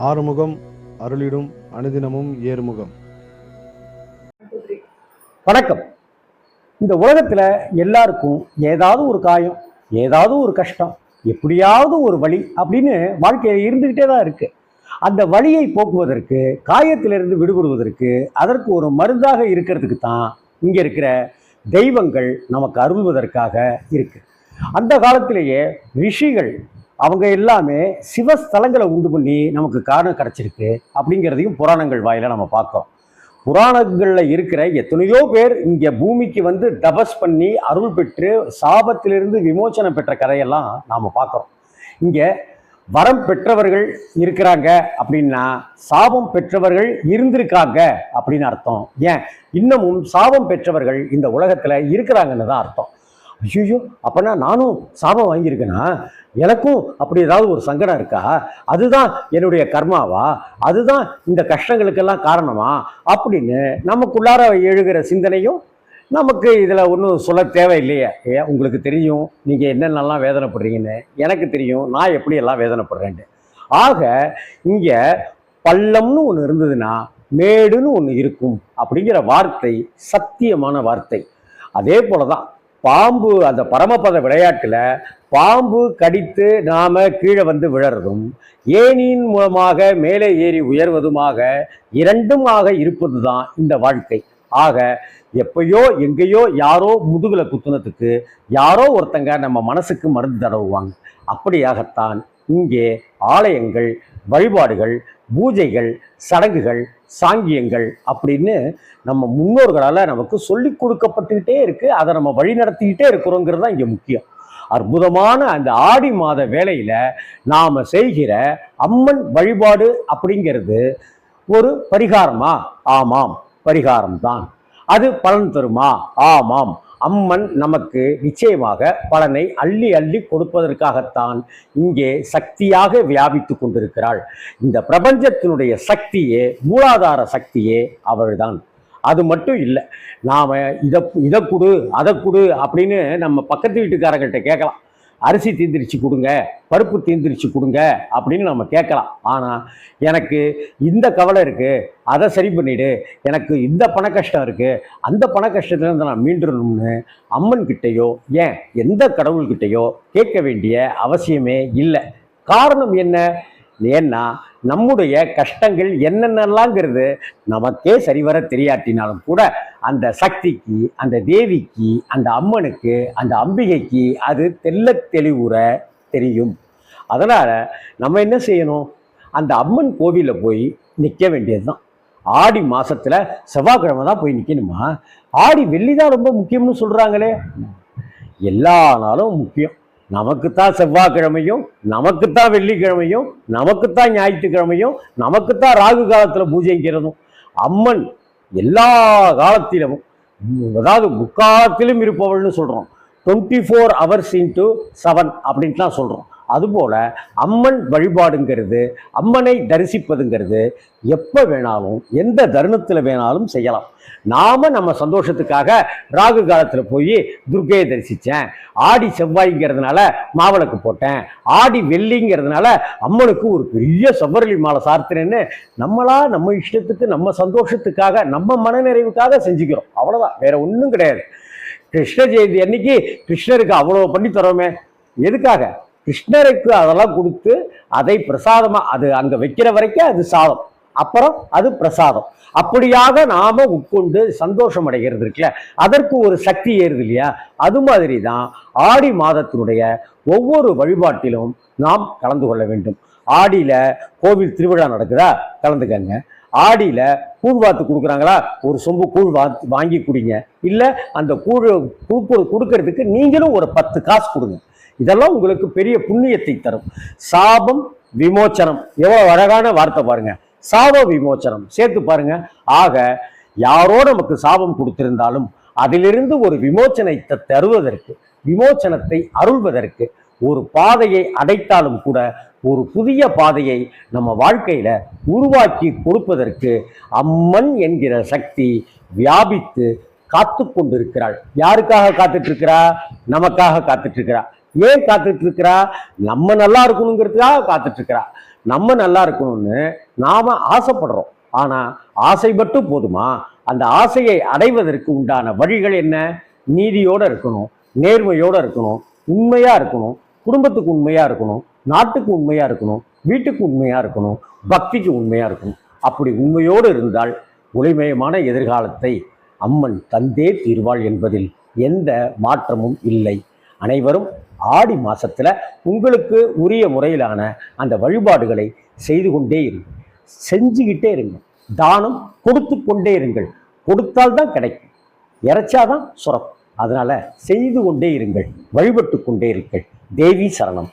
ஆறுமுகம் அருளிடும் அனுதினமும் ஏறுமுகம். வணக்கம். இந்த உலகத்துல எல்லாருக்கும் ஏதாவது ஒரு காயம், ஏதாவது ஒரு கஷ்டம், எப்படியாவது ஒரு வலி அப்படின்னு வாழ்க்கையில இருந்துகிட்டே தான் இருக்கு. அந்த வலியை போக்குவதற்கு, காயத்திலிருந்து விடுபடுவதற்கு, அதற்கு ஒரு மருந்தாக இருக்கிறதுக்கு தான் இங்க இருக்கிற தெய்வங்கள் நமக்கு அருள்வதற்காக இருக்கு. அந்த காலத்திலேயே ரிஷிகள் அவங்க எல்லாமே சிவஸ்தலங்களை உண்டு பண்ணி நமக்கு காரணம் கிடைச்சிருக்கு அப்படிங்கிறதையும் புராணங்கள் வாயில நம்ம பார்க்கிறோம். புராணங்கள்ல இருக்கிற எத்தனையோ பேர் இங்க பூமிக்கு வந்து தபஸ் பண்ணி அருள் பெற்று சாபத்திலிருந்து விமோசனம் பெற்ற கதையெல்லாம் நாம பார்க்கிறோம். இங்க வரம் பெற்றவர்கள் இருக்கிறாங்க அப்படின்னா சாபம் பெற்றவர்கள் இருந்திருக்காங்க அப்படின்னு அர்த்தம். ஏன், இன்னமும் சாபம் பெற்றவர்கள் இந்த உலகத்துல இருக்கிறாங்கன்னு தான் அர்த்தம். ஐயோ, அப்பனா நானும் சாபம் வாங்கியிருக்கேனா, எனக்கும் அப்படி ஏதாவது ஒரு சங்கடம் இருக்கா, அதுதான் என்னுடைய கர்மாவா, அதுதான் இந்த கஷ்டங்களுக்கெல்லாம் காரணமா அப்படின்னு நமக்குள்ளார எழுகிற சிந்தனையும் நமக்கு இதில் ஒன்றும் சொல்ல தேவையில்லையே. ஏன், உங்களுக்கு தெரியும் நீங்கள் என்னென்னலாம் வேதனைப்படுறீங்கன்னு, எனக்கு தெரியும் நான் எப்படியெல்லாம் வேதனைப்படுறேன்ட்டு. ஆக இங்கே பள்ளம்னு ஒன்று இருந்ததுன்னா மேடுன்னு ஒன்று இருக்கும் அப்படிங்கிற வார்த்தை சத்தியமான வார்த்தை. அதே போல தான் பாம்பு, அந்த பரமபத விளையாட்டுல பாம்பு கடித்து நாம கீழே வந்து விழறதும் ஏனியின் மூலமாக மேலே ஏறி உயர்வதுமாக இரண்டுமாக இருப்பது தான் இந்த வாழ்க்கை. ஆக எப்பயோ எங்கேயோ யாரோ முதுகுல குத்துனத்துக்கு யாரோ ஒருத்தங்க நம்ம மனசுக்கு மருந்து தடவுவாங்க. அப்படியாகத்தான் இங்கே ஆலயங்கள், வழிபாடுகள், பூஜைகள், சடங்குகள், சாங்கியங்கள் அப்படின்னு நம்ம முன்னோர்களால் நமக்கு சொல்லி கொடுக்கப்பட்டுக்கிட்டே இருக்கு. அதை நம்ம வழி நடத்திக்கிட்டே இருக்கிறோங்கிறது தான் இங்கே முக்கியம். அற்புதமான அந்த ஆடி மாத வேளையில நாம செய்கிற அம்மன் வழிபாடு அப்படிங்கிறது ஒரு பரிகாரமா? ஆமாம், பரிகாரம் தான். அது பலன் தருமா? ஆமாம். அம்மன் நமக்கு நிச்சயமாக பலனை அள்ளி அள்ளி கொடுப்பதற்காகத்தான் இங்கே சக்தியாக வியாபித்து கொண்டிருக்கிறாள். இந்த பிரபஞ்சத்தினுடைய சக்தியே, மூலாதார சக்தியே அவள்தான். அது மட்டும் இல்லை, நாம இதை கொடு அதை கொடு அப்படின்னு நம்ம பக்கத்து வீட்டுக்காரங்கள்ட்ட கேட்கலாம். அரிசி தீந்திரிச்சு கொடுங்க, பருப்பு தீந்திரிச்சு கொடுங்க அப்படின்னு நம்ம கேட்கலாம். ஆனால் எனக்கு இந்த கவலை இருக்கு, அதை சரி பண்ணிடு, எனக்கு இந்த பண கஷ்டம் இருக்கு, அந்த பண கஷ்டத்துலேருந்து நான் மீண்டுடணும்னு அம்மன் கிட்டையோ ஏன் எந்த கடவுள்கிட்டையோ கேட்க வேண்டிய அவசியமே இல்லை. காரணம் என்ன? ஏன்னா நம்முடைய கஷ்டங்கள் என்னென்னலாங்கிறது நமக்கே சரிவர தெரியாட்டினாலும் கூட அந்த சக்திக்கு, அந்த தேவிக்கு, அந்த அம்மனுக்கு, அந்த அம்பிகைக்கு அது தெல்ல தெளிவுற தெரியும். அதனால நம்ம என்ன செய்யணும்? அந்த அம்மன் கோவிலில் போய் நிற்க வேண்டியதுதான். ஆடி மாசத்துல செவ்வாய்க்கிழமை தான் போய் நிற்கணுமா? ஆடி வெள்ளிதான் ரொம்ப முக்கியம்னு சொல்றாங்களே. எல்லா நாளும் முக்கியம். நமக்குத்தான் செவ்வாய்க்கிழமையும், நமக்குத்தான் வெள்ளிக்கிழமையும், நமக்குத்தான் ஞாயிற்றுக்கிழமையும், நமக்குத்தான் ராகு காலத்தில் பூஜைங்கிறதும். அம்மன் எல்லா காலத்திலும், அதாவது முக்காலத்திலும் இருப்பவள்னு சொல்கிறோம். 24 hours into 7 அப்படின்ட்டு தான் சொல்கிறோம். அதுபோல அம்மன் வழிபாடுங்கிறது, அம்மனை தரிசிப்பதுங்கிறது எப்போ வேணாலும் எந்த தருணத்தில் வேணாலும் செய்யலாம். நாம நம்ம சந்தோஷத்துக்காக ராகு காலத்தில் போய் துர்க்கையை தரிசித்தேன், ஆடி செவ்வாய்ங்கிறதுனால மாவிளக்கு போட்டேன், ஆடி வெள்ளிங்கிறதுனால அம்மனுக்கு ஒரு பெரிய செவ்வரளி மாலை சார்த்தினேன்னு நம்மளா நம்ம இஷ்டத்துக்கு, நம்ம சந்தோஷத்துக்காக, நம்ம மனநிறைவுக்காக செஞ்சுக்கிறோம். அவ்வளோதான், வேற ஒன்றும் கிடையாது. கிருஷ்ண ஜெயந்தி அன்னைக்கு கிருஷ்ணருக்கு அவ்வளோ பண்ணி தரோமே, எதுக்காக? கிருஷ்ணருக்கு அதெல்லாம் கொடுத்து அதை பிரசாதமா, அது அங்க வைக்கிற வரைக்கும் அது சாதம், அப்புறம் அது பிரசாதம். அப்படியாக நாம உட்கொண்டு சந்தோஷம் அடைகிறது இருக்குல்ல, அதற்கு ஒரு சக்தி ஏறுது இல்லையா? அது மாதிரி தான் ஆடி மாதத்தினுடைய ஒவ்வொரு வழிபாட்டிலும் நாம் கலந்து கொள்ள வேண்டும். ஆடியில கோவில் திருவிழா நடக்குதா, கலந்துக்கங்க. ஆடியில கூழ் வாத்து கொடுக்குறாங்களா, ஒரு சொம்பு கூழ் வாங்கி குடிங்க. இல்லை அந்த கூழ் கொடுக்கறதுக்கு நீங்களும் ஒரு 10 காசு கொடுங்க. இதெல்லாம் உங்களுக்கு பெரிய புண்ணியத்தை தரும். சாபம் விமோச்சனம், எவ்வளவு அழகான வார்த்தை பாருங்க. சாப விமோச்சனம் சேர்த்து பாருங்க. ஆக யாரோ நமக்கு சாபம் கொடுத்திருந்தாலும் அதிலிருந்து ஒரு விமோச்சனத்தை தருவதற்கு, விமோச்சனத்தை அருள்வதற்கு, ஒரு பாதையை அடைத்தாலும் கூட ஒரு புதிய பாதையை நம்ம வாழ்க்கையில உருவாக்கி கொடுப்பதற்கு அம்மன் என்கிற சக்தி வியாபித்து காத்து கொண்டிருக்கிறாள். யாருக்காக காத்துட்டு இருக்கிறா? நமக்காக காத்துட்டு இருக்கிறா. ஏன் காத்துட்டு இருக்கிறா? நம்ம நல்லா இருக்கணுங்கிறதுக்காக காத்துட்டு இருக்கிறா. நம்ம நல்லா இருக்கணும்னு நாம ஆசைப்படுறோம். ஆனா ஆசை மட்டும் போதுமா? அந்த ஆசையை அடைவதற்கு உண்டான வழிகள் என்ன? நீதியோட இருக்கணும், நேர்மையோட இருக்கணும், உண்மையா இருக்கணும், குடும்பத்துக்கு உண்மையா இருக்கணும், நாட்டுக்கு உண்மையா இருக்கணும், வீட்டுக்கு உண்மையா இருக்கணும், பக்திக்கு உண்மையா இருக்கணும். அப்படி உண்மையோடு இருந்தால் ஒளிமயமான எதிர்காலத்தை அம்மன் தந்தே தீர்வாள் என்பதில் எந்த மாற்றமும் இல்லை. அனைவரும் ஆடி மாசத்துல உங்களுக்கு உரிய முறையிலான அந்த வழிபாடுகளை செய்து கொண்டே இருங்கள், செஞ்சுக்கிட்டே இருங்கள். தானம் கொடுத்து கொண்டே இருங்கள். கொடுத்தால்தான் கிடைக்கும், இறைச்சாதான் சுரக்கும். அதனால செய்து கொண்டே இருங்கள், வழிபட்டு கொண்டே இருங்கள். தேவி சரணம்.